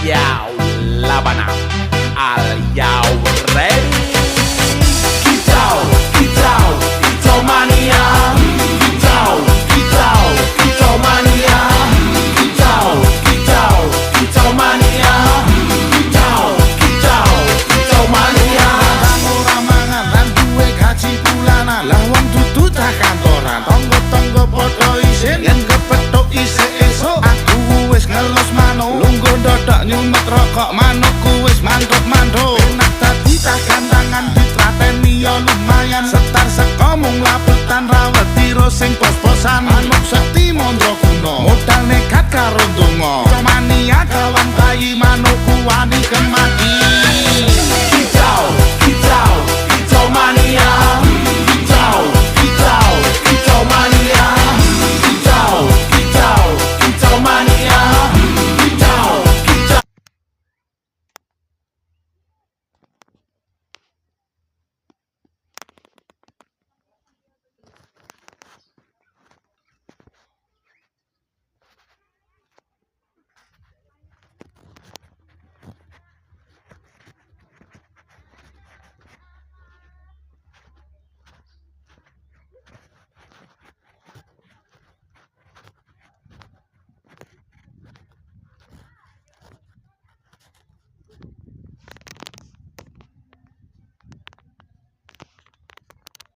Yau Labana. Are you ready? Kicau, kicau, kicau mania. Kicau, kicau, kicau mania. Kicau, kicau, kicau mania. Kicau, kicau, kicau mania. Ora mangan lan duwe gaji bulanan. Lah wong dudu tak kantoran. Tonggo-tonggo padha isin yen kepethuk isih esuk. Aku wis ngelos manuk. Lungguh ndodok nyumet rokok manukku wis mantuk-mantuk. Enak dadi tak gantangan ditrateni ya lumayan. Setar seko mung laputan rawet tiro sing pos-posan. Manuk sekti mondro kuno. Modal nekat karo donga. Mania kawan bayi manukku wani kemati.